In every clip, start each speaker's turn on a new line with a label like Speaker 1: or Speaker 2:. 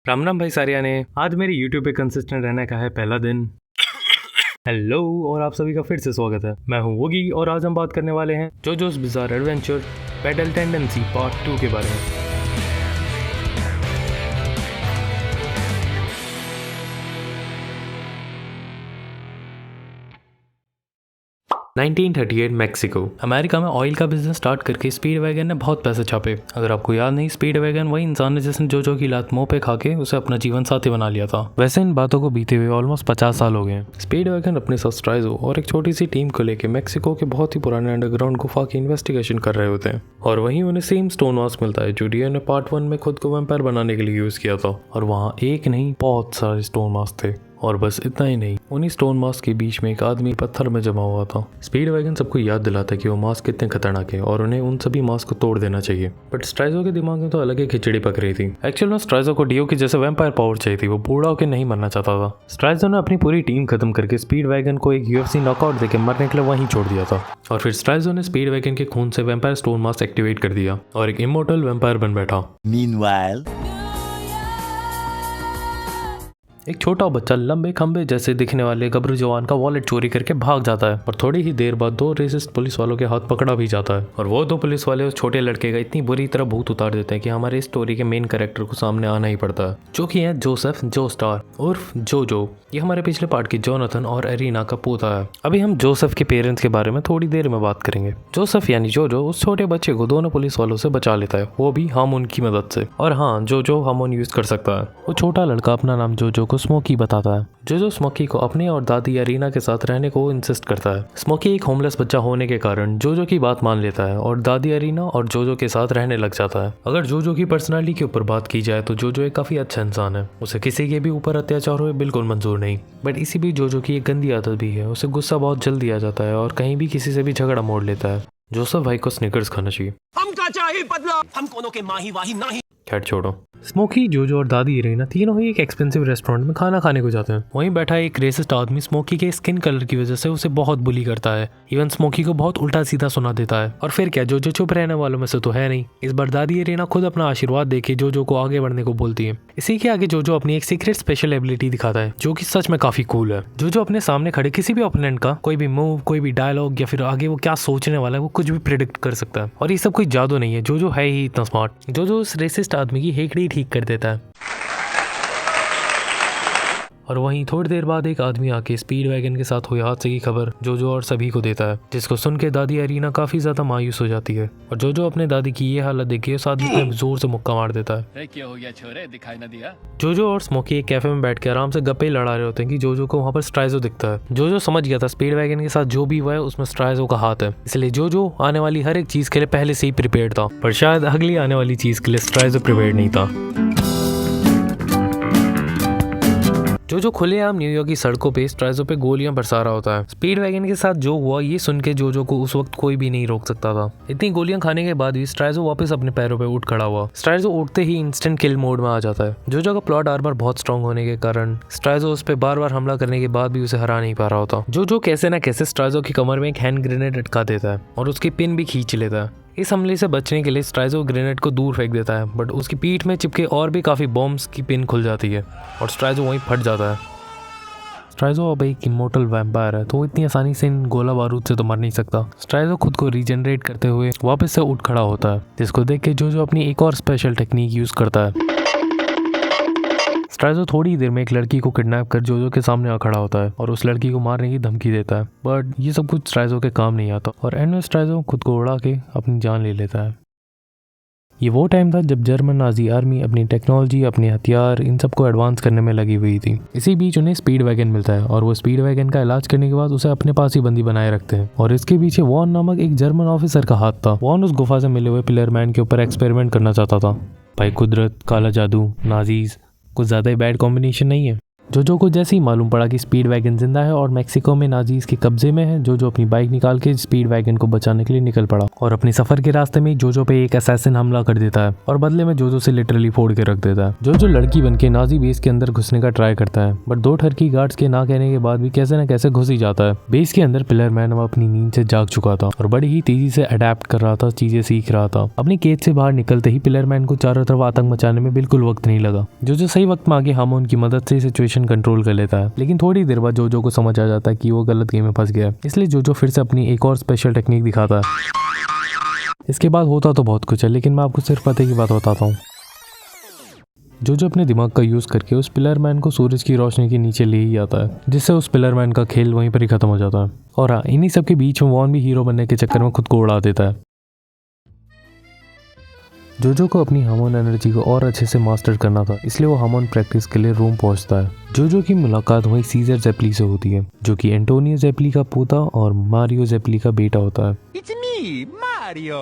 Speaker 1: राम राम भाई सारिया ने। आज मेरे YouTube पे कंसिस्टेंट रहने का है पहला दिन। हेलो और आप सभी का फिर से स्वागत है। मैं हूँ वोगी और आज हम बात करने वाले हैं JoJo's bizarre adventure battle tendency part 2 के बारे में। 1938 मैक्सिको। अमेरिका में ऑयल का बिजनेस स्टार्ट करके स्पीड वैगन ने बहुत पैसे छापे। अगर आपको याद नहीं, स्पीड वैगन वही इंसान है जिसने जोजो की लात मुंह पे खा के उसे अपना जीवन साथी बना लिया था। वैसे इन बातों को बीते हुए ऑलमोस्ट 50 साल हो गए। स्पीड वैगन अपने साथ स्ट्राइजो और एक छोटी सी टीम को लेकर मैक्सिको के बहुत ही पुराने अंडरग्राउंड गुफा की इन्वेस्टिगेशन कर रहे होते हैं और वहीं उन्हें सेम स्टोन मास्क मिलता है जो डीओ ने पार्ट 1 में खुद को वैम्पायर बनाने के लिए यूज किया था। और वहाँ एक नहीं बहुत सारे स्टोन मास्क थे। और बस इतना ही नहीं, उन्हीं स्टोन मास्क के बीच में एक आदमी पत्थर में जमा हुआ था। स्पीड वैगन सबको याद दिलाता है कि वो मास्क कितने खतरनाक है और उन्हें उन सभी मास्क को तोड़ देना चाहिए। बट स्ट्राइजो के दिमाग में तो अलग ही खिचड़ी पक रही थी। एक्चुअल में स्ट्राइजो को डीओ की जैसे वैम्पायर पावर चाहिए थी। वो बूढ़ा होकर नहीं मरना चाहता था। स्ट्राइजो ने अपनी पूरी टीम खत्म करके स्पीड वैगन को एक UFC नॉकआउट देकर मरने के लिए वहीं छोड़ दिया था। और फिर स्ट्राइजो ने स्पीड वैगन के खून से वैम्पायर स्टोन मास्क एक्टिवेट कर दिया और एक इमोर्टल वैम्पायर बन बैठा।
Speaker 2: Meanwhile,
Speaker 1: एक छोटा बच्चा लंबे खंबे जैसे दिखने वाले गबरू जवान का वॉलेट चोरी करके भाग जाता है और थोड़ी ही देर बाद 2 रेसिस्ट पुलिस वालों के हाथ पकड़ा भी जाता है। और वो 2 पुलिस वाले उस छोटे लड़के का इतनी बुरी तरह भूत उतार देते हैं कि हमारे स्टोरी के मेन कैरेक्टर को सामने आना ही पड़ता है, जो कि है जोसेफ जोस्टार उर्फ जोजो। ये हमारे पिछले पार्ट की जोनाथन और एरिना का पोता है। अभी हम जोसेफ के पेरेंट्स के बारे में थोड़ी देर में बात करेंगे। जोसेफ यानी जोजो उस छोटे बच्चे को दोनों पुलिस वालों से बचा लेता है, वो भी हार्मोन की मदद से। और हाँ, जोजो हार्मोन यूज कर सकता है। वो छोटा लड़का अपना नाम जोजो को स्मोकी बताता है। जोजो स्मोकी को अपने और दादी एरिना के साथ रहने को इंसिस्ट करता है। स्मोकी एक होमलेस बच्चा होने के कारण जोजो की बात मान लेता है और दादी एरिना और जोजो के साथ रहने लग जाता है। अगर जोजो की पर्सनालिटी के ऊपर बात की जाए तो जोजो एक काफी अच्छा इंसान है। उसे किसी के भी ऊपर अत्याचार हुए बिल्कुल मंजूर नहीं। बट इसी बीच जोजो की एक गंदी आदत भी है, उसे गुस्सा बहुत जल्दी आ जाता है और कहीं भी किसी से भी झगड़ा मोड़ लेता है। जोसेफ भाई को स्निकर्स खाना चाहिए।
Speaker 3: हमका चाहिए बदला, हम कोनो के माही वाही नहीं।
Speaker 1: खैर छोड़ो। स्मोकी, जोजो और दादी एरिना तीनों ही एक एक्सपेंसिव रेस्टोरेंट में खाना खाने को जाते हैं। वहीं बैठा एक रेसिस्ट आदमी स्मोकी के स्किन कलर की वजह से उसे बहुत बुली करता है। इवन स्मोकी को बहुत उल्टा सीधा सुना देता है। और फिर क्या, जोजो चुप रहने वालों में से तो है नहीं। इस बार दादी एरिना खुद अपना आशीर्वाद देके जोजो को आगे बढ़ने को बोलती है। इसी के आगे जोजो अपनी एक सीक्रेट स्पेशल एबिलिटी दिखाता है जो कि सच में काफी कूल है। जोजो अपने सामने खड़े किसी भी ओपोनेंट का कोई भी मूव, कोई भी डायलॉग या फिर आगे वो क्या सोचने वाला है वो कुछ भी प्रिडिक्ट कर सकता है। और ये सब कोई जादू नहीं है, जोजो है ही इतना स्मार्ट। जोजो उस रेसिस्ट आदमी की हेकड़ी ठीक कर देता है। और वहीं थोड़ी देर बाद एक आदमी आके स्पीड वैगन के साथ हुए हादसे की खबर जोजो और सभी को देता है, जिसको सुन के दादी एरिना काफी ज्यादा मायूस हो जाती है। और जोजो अपने दादी की ये हालत देख के उस आदमी पे जोर से मुक्का मार देता है।
Speaker 3: क्या हो गया छोरे, दिखाई ना दिया?
Speaker 1: जोजो और स्मोकी एक कैफे में बैठ के आराम से गप्पे लड़ा रहे होते हैं कि जोजो को वहाँ पर स्ट्राइजो दिखता है। जोजो समझ गया था स्पीड वैगन के साथ जो भी हुआ है उसमें स्ट्राइजो का हाथ है, इसलिए जोजो आने वाली हर एक चीज के लिए पहले से ही प्रिपेयर्ड था। पर शायद अगली आने वाली चीज के लिए स्ट्राइजो प्रिपेयर्ड नहीं था। जोजो खुलेआम न्यूयॉर्क की सड़कों पे स्ट्राइजो पे गोलियां बरसा रहा होता है। स्पीड वैगन के साथ जो हुआ ये सुन के जोजो को उस वक्त कोई भी नहीं रोक सकता था। इतनी गोलियां खाने के बाद भी स्ट्राइजो वापस अपने पैरों पे उठ खड़ा हुआ। स्ट्राइजो उठते ही इंस्टेंट किल मोड में आ जाता है। जोजो का प्लॉट आर्मर बहुत स्ट्रांग होने के कारण स्ट्राइजो उस पर बार बार हमला करने के बाद भी उसे हरा नहीं पा रहा होता। जोजो कैसे न कैसे स्ट्राइजो की कमर में एक हैंड ग्रेनेड अटका देता है और उसकी पिन भी खींच लेता है। इस हमले से बचने के लिए स्ट्राइजो ग्रेनेड को दूर फेंक देता है, बट उसकी पीठ में चिपके और भी काफी बॉम्ब्स की पिन खुल जाती है और स्ट्राइजो वहीं फट जाता है। स्ट्राइजो अब एक इमोर्टल वैम्पायर है तो वो इतनी आसानी से इन गोला बारूद से तो मर नहीं सकता। स्ट्राइजो खुद को रीजनरेट करते हुए वापस से उठ खड़ा होता है, जिसको देख के जोजो अपनी एक और स्पेशल टेक्निक यूज करता है। स्ट्राइजो थोड़ी ही देर में एक लड़की को किडनैप कर जोजो के सामने आ खड़ा होता है और उस लड़की को मारने की धमकी देता है। बट ये सब कुछ स्ट्राइजो के काम नहीं आता और एंड में स्ट्राइजो खुद को उड़ा के अपनी जान ले लेता है। ये वो टाइम था जब जर्मन नाजी आर्मी अपनी टेक्नोलॉजी, अपने हथियार, इन सबको एडवांस करने में लगी हुई थी। इसी बीच उन्हें स्पीड वैगन मिलता है और वो स्पीड वैगन का इलाज करने के बाद उसे अपने पास ही बंदी बनाए रखते हैं। और इसके पीछे वॉन नामक एक जर्मन ऑफिसर का हाथ था। वॉन उस गुफा से मिले हुए पिलर मैन के ऊपर एक्सपेरिमेंट करना चाहता था। भाई कुदरत, काला जादू, नाजीज, कुछ ज्यादा ही बैड कॉम्बिनेशन नहीं है। जोजो को जैसे ही मालूम पड़ा कि स्पीड वैगन जिंदा है और मेक्सिको में नाजीज के कब्जे में है, जोजो अपनी बाइक निकाल के स्पीड वैगन को बचाने के लिए निकल पड़ा और अपने सफर के रास्ते में जोजो पे एक असैसिन हमला कर देता है और बदले में जोजो से लिटरली फोड़ के रख देता है। जोजो लड़की बनके नाजी बेस के अंदर घुसने का ट्राई करता है, बट 2 टर्की गार्ड्स के ना कहने के बाद भी कैसे न कैसे घुस ही जाता है। बेस के अंदर पिलर मैन अब अपनी नींद से जाग चुका था और बड़ी ही तेजी से अडेप्ट कर रहा था, चीजें सीख रहा था। अपनी केज से बाहर निकलते ही पिलर मैन को चारों तरफ आतंक मचाने में बिल्कुल वक्त नहीं लगा। जोजो सही वक्त में आगे हामोन की मदद से सिचुएशन कंट्रोल कर लेता है, लेकिन थोड़ी देर बाद जोजो को समझ आ जाता है कि वो गलत गेम में फंस गया है। इसलिए जोजो फिर से अपनी एक और स्पेशल टेक्निक दिखाता है। इसके बाद होता तो बहुत कुछ है, लेकिन मैं आपको सिर्फ पते की बात बताता हूँ। जोजो अपने दिमाग का यूज करके उस पिलर मैन को सूरज की रोशनी के नीचे ले ही आता है, जिससे उस पिलर मैन का खेल वहीं पर ही खत्म हो जाता है। और हाँ, इन्हीं सब के बीच में वॉन भी हीरो बनने के चक्कर में खुद को उड़ा देता है। जोजो को अपनी हार्मोन एनर्जी को और अच्छे से मास्टर करना था, इसलिए वो हार्मोन प्रैक्टिस के लिए रूम पहुंचता है। जोजो की मुलाकात वही सीजर जेपली से होती है, जो कि एंटोनियो जेपली का पोता और मारियो जेपली का बेटा होता है।
Speaker 3: It's me, Mario.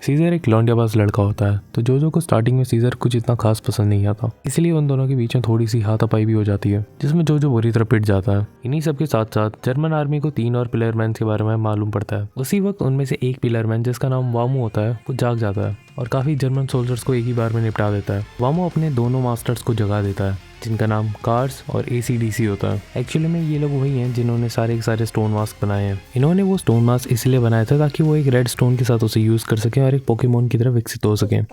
Speaker 1: सीजर एक लौंडियाबाज लड़का होता है, तो जोजो को स्टार्टिंग में सीजर कुछ इतना खास पसंद नहीं आता, इसलिए उन दोनों के बीच में थोड़ी सी हाथापाई भी हो जाती है, जिसमें जोजो बुरी तरह पिट जाता है। इन्हीं सब के साथ साथ जर्मन आर्मी को 3 और पिलर मैन के बारे में मालूम पड़ता है। उसी वक्त उनमें से एक पिलर मैन, जिसका नाम वामू होता है, वो जाग जाता है और काफी जर्मन सोल्जर्स को एक ही बार में निपटा देता है। वामू अपने दोनों मास्टर्स को जगा देता है, जिनका नाम कार्स और ACDC होता है। एक्चुअली में ये लोग वही हैं जिन्होंने सारे के सारे स्टोन मास्क बनाए हैं। इन्होंने वो स्टोन मास्क इसलिए बनाया था ताकि वो एक रेड स्टोन के साथ उसे यूज कर सकें और एक पोकेमोन की तरह विकसित हो सकें।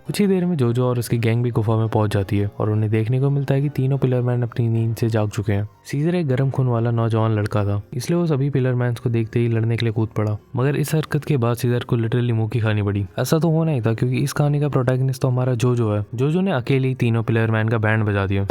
Speaker 1: कुछ ही देर में जोजो और उसकी गैंग भी गुफा में पहुंच जाती है और उन्हें देखने को मिलता है कि तीनों पिलर मैन अपनी नींद से जाग चुके हैं। सीजर एक गर्म खून वाला नौजवान लड़का था, इसलिए वो सभी पिलर मैन को देखते ही लड़ने के लिए कूद पड़ा, मगर इस हरकत के बाद सीजर को लिटरली मुंह की खानी पड़ी। ऐसा तो होना ही था, क्योंकि इस कहानी का प्रोटैगनिस्ट तो हमारा जोजो है। जोजो ने अकेले ही तीनों पिलर मैन का बैंड बजा दिया।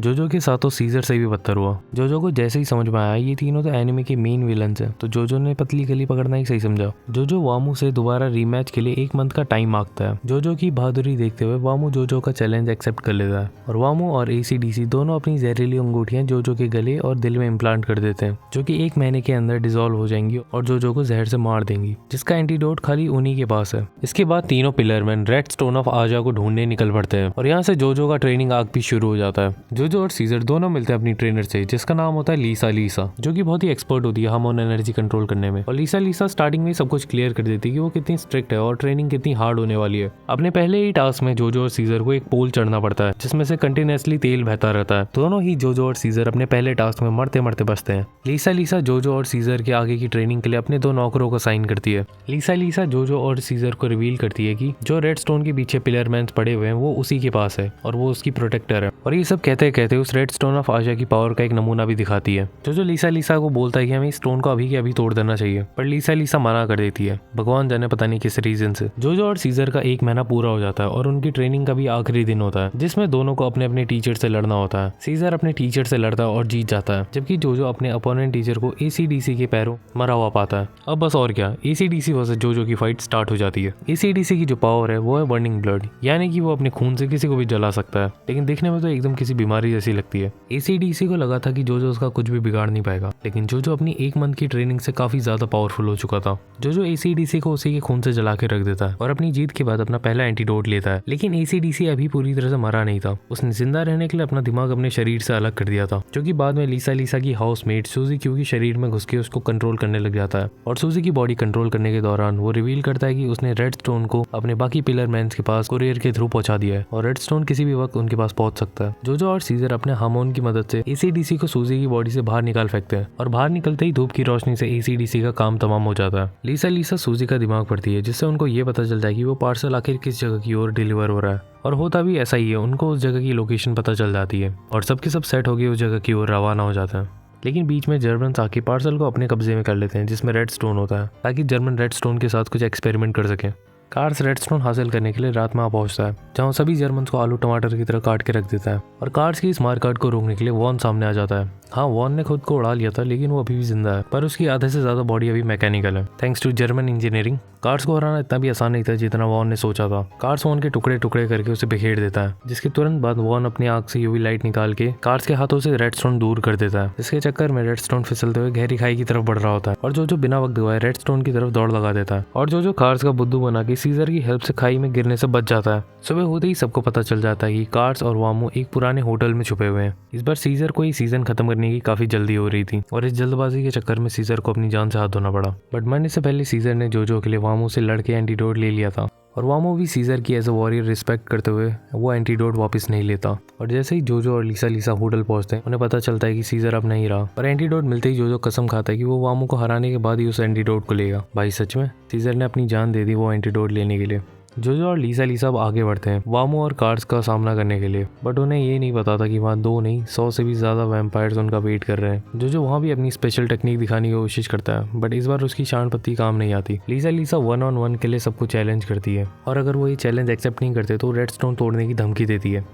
Speaker 1: जोजो के साथ तो सीजर से भी बदतर हुआ। जोजो को जैसे ही समझ में आया ये तीनों तो एनिमे के मेन विलन्स हैं, तो जोजो ने पतली गली पकड़ना ही सही समझा। जोजो वामू से दोबारा रीमैच के लिए 1 मंथ का टाइम मांगता है। जोजो की बहादुरी देखते हुए वामू जोजो का चैलेंज एक्सेप्ट कर लेता है और वामू और ACDC दोनों अपनी जहरीली अंगूठियां जोजो के गले और दिल में इम्प्लांट कर देते हैं, जो कि 1 महीने के अंदर डिसॉल्व हो जाएंगी और जोजो को जहर से मार देंगी, जिसका एंटीडोट खाली उन्हीं के पास है। इसके बाद तीनों pillar man red stone of आजा को ढूंढने निकल पड़ते हैं और यहाँ से जोजो का ट्रेनिंग आर्क भी शुरू हो जाता है। जोजो और सीजर दोनों मिलते हैं अपनी ट्रेनर से, जिसका नाम होता है लीसा, जो कि बहुत ही एक्सपर्ट होती है हार्मोन एनर्जी कंट्रोल करने में। और लीसा स्टार्टिंग में सब कुछ क्लियर कर देती है कि वो कितनी स्ट्रिक्ट है और ट्रेनिंग कितनी हार्ड होने वाली है। अपने पहले ही टास्क में जोजो और सीजर को एक पोल चढ़ना पड़ता है, जिसमें से कंटिन्यूअसली तेल बहता रहता है। दोनों ही जोजो और सीजर अपने पहले टास्क में मरते मरते बचते हैं। लीसा जोजो और सीजर के आगे की ट्रेनिंग के लिए अपने 2 नौकरों को साइन करती है। लीसा जोजो और सीजर को रिवील करती है कि जो रेड स्टोन के पीछे पिलर मैन पड़े हुए हैं वो उसी के पास है और वो उसकी प्रोटेक्टर है। और ये सब कहते कहते उस रेड स्टोन ऑफ आजा की पावर का एक नमूना भी दिखाती है। जो लीसा को बोलता है कि हमें इस स्टोन को अभी के अभी तोड़ देना चाहिए, पर लीसा मना कर देती है, भगवान जाने पता नहीं किस रीजन से। जोजो और सीजर का 1 महीना पूरा हो जाता है और उनकी ट्रेनिंग का भी आखिरी दिन होता है, जिसमें दोनों को अपने अपने टीचर से लड़ना होता है। सीजर अपने टीचर से लड़ता है और जीत जाता है, जबकि जोजो अपने अपोनेंट टीचर को ACDC के पैरों मरा हुआ पाता है। अब बस और क्या, ACDC वर्सेस जोजो की फाइट स्टार्ट हो जाती है। ACDC की जो पावर है वो है बर्निंग ब्लड, यानी कि वो अपने खून से किसी को भी जला सकता है, लेकिन दिखने में तो एकदम किसी बीमारी जैसी लगती है। ACDC को लगा था कि जोजो उसका कुछ भी बिगाड़ नहीं पाएगा, लेकिन जोजो अपनी 1 मंथ की ट्रेनिंग से काफी ज्यादा पावरफुल हो चुका था। जोजो ACDC को उसी के खून से जला के रख देता है और अपनी जीत के बाद अपना पहला एंटीडोट लेता है। लेकिन ACDC अभी पूरी तरह से मरा नहीं था, उसने जिंदा रहने के लिए अपना दिमाग अपने शरीर से अलग कर दिया था, जो कि बाद में लीसा की हाउसमेट सूजी क्यू के शरीर में घुस के उसको कंट्रोल करने लग जाता है। और सूजी की बॉडी कंट्रोल करने के दौरान वो रिवील करता है कि उसने रेड स्टोन को अपने बाकी पिलर मैन के पास कुरियर के थ्रू पहुंचा दिया है और रेड स्टोन किसी भी वक्त उनके पास पहुंच सकता है। जोजो और सीजर अपने हार्मोन की मदद से ACDC को सूजी की बॉडी से बाहर निकाल फेंकते हैं और बाहर निकलते ही धूप की रोशनी से ACDC का काम तमाम हो जाता है। लीसा सूजी का दिमाग पढ़ती है, जिससे उनको ये पता चलता है कि वो पार्सल आखिर किस जगह की ओर डिलीवर हो रहा है, और होता भी ऐसा ही है। उनको उस जगह की लोकेशन पता चल जाती है और सबके सब सेट होकर उस जगह की ओर रवाना हो जाते हैं। लेकिन बीच में जर्मन आके पार्सल को अपने कब्जे में कर लेते हैं, जिसमें रेड स्टोन होता है, ताकि जर्मन रेड स्टोन के साथ कुछ एक्सपेरिमेंट कर सकें। कार्स रेड स्टोन हासिल करने के लिए रात में पहुंचता है, जहां सभी जर्मन को आलू टमाटर की तरह काट के रख देता है और कार्स की इस मारकाट को रोकने के लिए वॉन सामने आ जाता है। हाँ, वॉन ने खुद को उड़ा लिया था, लेकिन वो अभी भी जिंदा है, पर उसकी आधे से ज्यादा बॉडी अभी मैकेनिकल है, thanks to German engineering. Cars को हराना इतना भी आसान नहीं था जितना वॉन ने सोचा था। कार्स वॉन के टुकड़े टुकड़े करके उसे बिखेर देता है, जिसके तुरंत बाद वॉन अपनी आंख से यूवी लाइट निकाल के कार्स के हाथों से रेड स्टोन दूर कर देता है। इसके चक्कर में रेड स्टोन फिसलते हुए गहरी खाई की तरफ बढ़ रहा होता है और जो बिना वक्त गवाए रेड स्टोन की तरफ दौड़ लगा देता है और जो कार्स का बुद्धू बना के सीजर की हेल्प से खाई में गिरने से बच जाता है। सुबह होते ही सबको पता चल जाता है कि कार्स और वामो एक पुराने होटल में छुपे हुए हैं। इस बार सीजर को ही सीजन खत्म करने की काफी जल्दी हो रही थी और इस जल्दबाजी के चक्कर में सीजर को अपनी जान से हाथ धोना पड़ा। बट मरने से पहले सीजर ने जोजो के लिए वामो से लड़के एंटीडोट ले लिया था और वामो भी सीजर की एज अ वॉरियर रिस्पेक्ट करते हुए वो एंटीडोट वापस नहीं लेता। और जैसे ही जोजो और लीसा होटल पहुंचते हैं, उन्हें पता चलता है कि सीजर अब नहीं रहा और एंटीडोट मिलते ही जोजो कसम खाता है कि वो वामो को हराने के बाद ही उस एंटीडोट को लेगा। भाई सच में सीजर ने अपनी जान दे दी वो एंटीडोट लेने के लिए। जोजो और लीसा अब आगे बढ़ते हैं वामो और कार्स का सामना करने के लिए। बट उन्हें ये नहीं पता था कि वहाँ 2 नहीं 100 से भी ज़्यादा वैम्पायर्स उनका वेट कर रहे हैं। जोजो वहाँ भी अपनी स्पेशल टेक्निक दिखाने की कोशिश करता है, बट इस बार उसकी शान पत्ती काम नहीं आती। लीसा 1-on-1 के लिए सबको चैलेंज करती है और अगर वो ये चैलेंज एक्सेप्ट नहीं करते तो रेडस्टोन तोड़ने की धमकी देती है।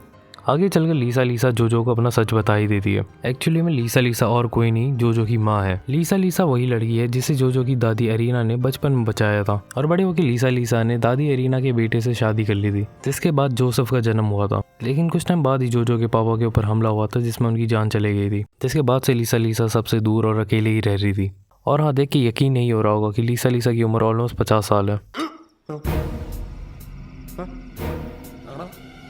Speaker 1: आगे चलकर लीसा जोजो को अपना सच बता ही देती है। एक्चुअली में लीसा और कोई नहीं जोजो की माँ है। लीसा वही लड़की है जिसे जोजो की दादी अरीना ने बचपन में बचाया था और बड़े होकर लीसा ने दादी अरीना के बेटे से शादी कर ली थी, जिसके बाद जोसेफ का जन्म हुआ था। लेकिन कुछ टाइम बाद ही जोजो के पापा के ऊपर हमला हुआ था जिसमें उनकी जान चली गई थी, जिसके बाद से लीसा सबसे दूर और अकेले ही रह रही थी। और हाँ, देख के यकीन नहीं हो रहा होगा कि लीसा की उम्र ऑलमोस्ट 50 साल है।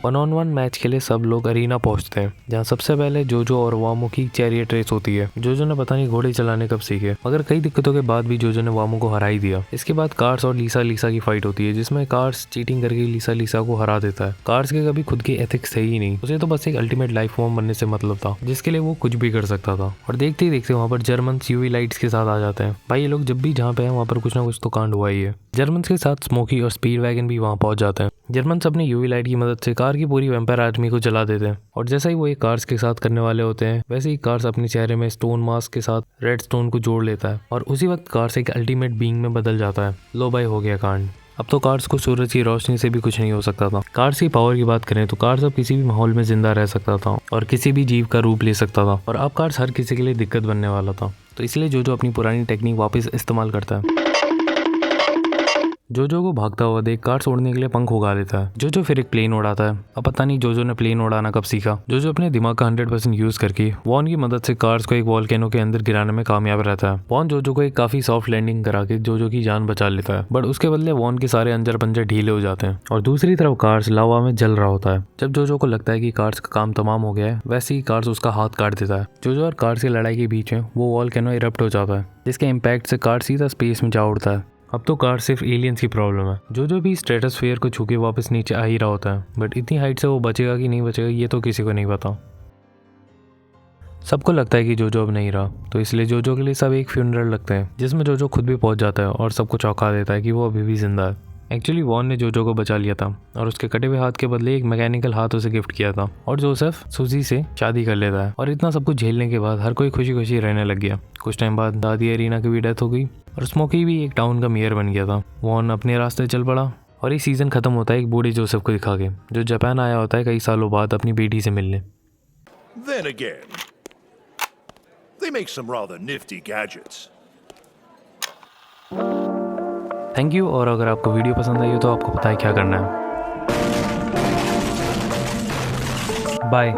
Speaker 1: 1-on-1 मैच के लिए सब लोग अरीना पहुंचते हैं, जहां सबसे पहले जोजो और वामो की चैरियट रेस होती है। जोजो ने पता नहीं घोड़े चलाने कब सीखे, मगर कई दिक्कतों के बाद भी जोजो ने वामो को हरा ही दिया। इसके बाद कार्स और लीसा की फाइट होती है, जिसमें कार्स चीटिंग करके लीसा को हरा देता है। कार्स के कभी खुद के एथिक्स थे ही नहीं, उसे तो बस एक अल्टीमेट लाइफ फॉर्म बनने से मतलब था, जिसके लिए वो कुछ भी कर सकता था। और देखते ही देखते वहाँ पर जर्मन्स यूवी लाइट्स के साथ आ जाते हैं। भाई ये लोग जब भी जहाँ पे हैं वहाँ पर कुछ ना कुछ तो कांड हुआ ही है। जर्मन्स के साथ स्मोकी और स्पीड वैगन भी वहाँ पहुंच जाते हैं। जर्मन्स अपने यूवी लाइट की मदद से कार की पूरी वैम्पायर आर्मी को जला देते हैं और जैसा ही वो एक कार्स के साथ करने वाले होते हैं, वैसे ही कार्स अपने चेहरे में स्टोन मास्क के साथ रेड स्टोन को जोड़ लेता है और उसी वक्त कार्स एक अल्टीमेट बीइंग में बदल जाता है। लो भाई, हो गया कांड। अब तो कार्स को सूरज की रोशनी से भी कुछ नहीं हो सकता था। कार्स की पावर की बात करें तो कार्स अब किसी भी माहौल में जिंदा रह सकता था और किसी भी जीव का रूप ले सकता था और अब कार्स हर किसी के लिए दिक्कत बनने वाला था। तो इसलिए जोजो अपनी पुरानी टेक्निक वापस इस्तेमाल करता है। जोजो को भागता हुआ देख कार्स उड़ने के लिए पंख उगा लेता है। जोजो फिर एक प्लेन उड़ाता है। अब पता नहीं जोजो ने प्लेन उड़ाना कब सीखा। जोजो अपने दिमाग का 100% यूज करके वॉन की मदद से कार्स को एक वॉल्केनो के अंदर गिराने में कामयाब रहता है। वॉन जोजो को एक काफी सॉफ्ट लैंडिंग करा के जोजो की जान बचा लेता है, बट उसके बदले वॉन के सारे अंजर पंजर ढीले हो जाते हैं और दूसरी तरफ कार्स लावा में जल रहा होता है। जब जोजो को लगता है कि कार्स का काम तमाम हो गया है, वैसे ही कार्स उसका हाथ काट देता है। जोजो और कार्स की लड़ाई के बीच में वो वॉल्केनो इरप्ट हो जाता है, जिसके इम्पैक्ट से कार्स सीधा स्पेस में जा उड़ता है। अब तो कार सिर्फ एलियंस की प्रॉब्लम है। जोजो भी स्ट्रेटोस्फीयर को छू के वापस नीचे आ ही रहा होता है, बट इतनी हाइट से वो बचेगा कि नहीं बचेगा ये तो किसी को नहीं पता। सबको लगता है कि जोजो अब नहीं रहा, तो इसलिए जोजो के लिए सब एक फ्यूनरल लगते हैं, जिसमें जोजो खुद भी पहुंच जाता है और सबको चौंका देता है कि वो अभी भी जिंदा है। एक्चुअली वॉन ने जोजो को बचा लिया था और उसके कटे हुए हाथ के बदले एक मैकेनिकल हाथ उसे गिफ्ट किया था और जोसेफ सुजी से शादी कर लेता है। और इतना सब कुछ झेलने के बाद हर कोई खुशी खुशी रहने लग गया। कुछ टाइम बाद दादी अरीना की भी डेथ हो गई और स्मोकी भी एक टाउन का मेयर बन गया था। वॉन अपने रास्ते चल पड़ा और ये सीजन खत्म होता है एक बूढ़े जोसेफ को दिखा के, जो जापान आया होता है कई सालों बाद अपनी बेटी से मिलने।
Speaker 2: Then again, they make some rather nifty gadgets.
Speaker 1: Thank you. और अगर आपको वीडियो पसंद आई हो तो आपको पता है क्या करना है। बाय।